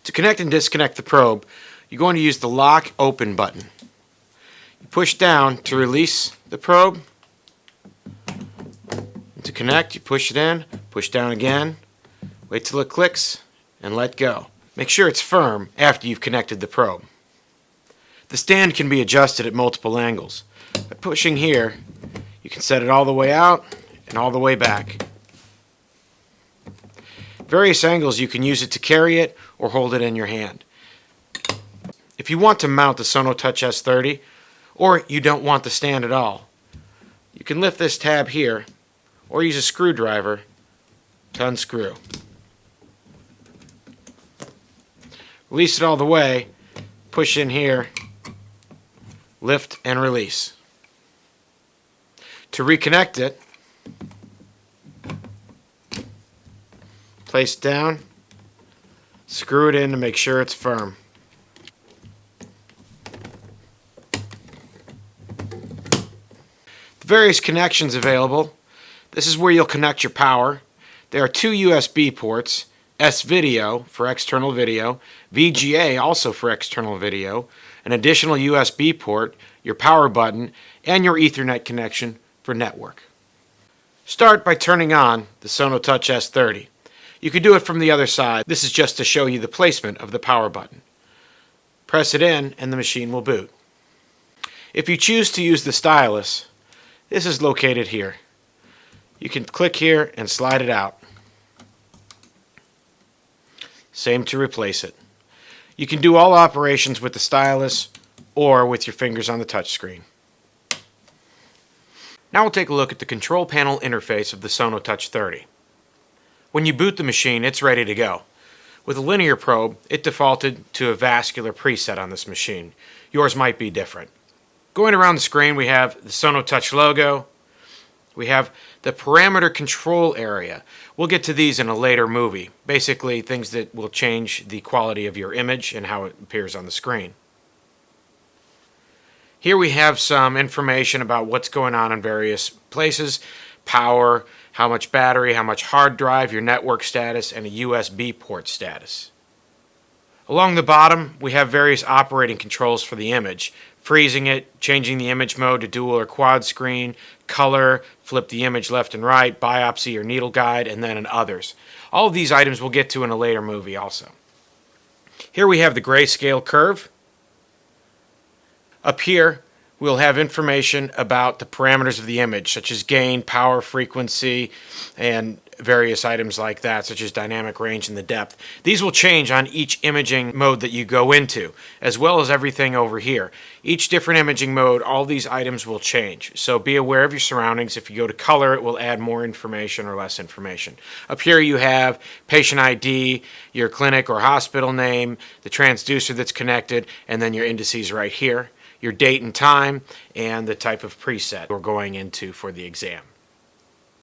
To connect and disconnect the probe, you're going to use the lock open button. You push down to release the probe. To connect, you push it in, push down again, wait till it clicks, and let go. Make sure it's firm after you've connected the probe. The stand can be adjusted at multiple angles. By pushing here, you can set it all the way out and all the way back. Various angles, you can use it to carry it or hold it in your hand. If you want to mount the SonoTouch S30, or you don't want the stand at all, you can lift this tab here or use a screwdriver to unscrew. Release it all the way, push in here, lift and release. To reconnect it, place it down, screw it in to make sure it's firm. The various connections available. This is where you'll connect your power. There are two USB ports, S-Video for external video, VGA also for external video, an additional USB port, your power button, and your Ethernet connection for network. Start by turning on the SonoTouch S30. You can do it from the other side. This is just to show you the placement of the power button. Press it in and the machine will boot. If you choose to use the Stylus, this is located here. You can click here and slide it out. Same to replace it. You can do all operations with the Stylus or with your fingers on the touch screen. Now we'll take a look at the control panel interface of the SonoTouch 30. When you boot the machine, it's ready to go. With a linear probe, it defaulted to a vascular preset on this machine. Yours might be different. Going around the screen, we have the SonoTouch logo. We have the parameter control area. We'll get to these in a later movie. Basically, things that will change the quality of your image and how it appears on the screen. Here we have some information about what's going on in various places. Power, how much battery, how much hard drive, your network status, and a USB port status. Along the bottom, we have various operating controls for the image. Freezing it, changing the image mode to dual or quad screen, color, flip the image left and right, biopsy or needle guide, and then in others. All of these items we'll get to in a later movie also. Here we have the grayscale curve. Up here, we'll have information about the parameters of the image, such as gain, power, frequency, and various items like that, such as dynamic range and the depth. These will change on each imaging mode that you go into, as well as everything over here. Each different imaging mode, all these items will change. So be aware of your surroundings. If you go to color, it will add more information or less information. Up here you have patient ID, your clinic or hospital name, the transducer that's connected, and then your indices right here, your date and time, and the type of preset we're going into for the exam.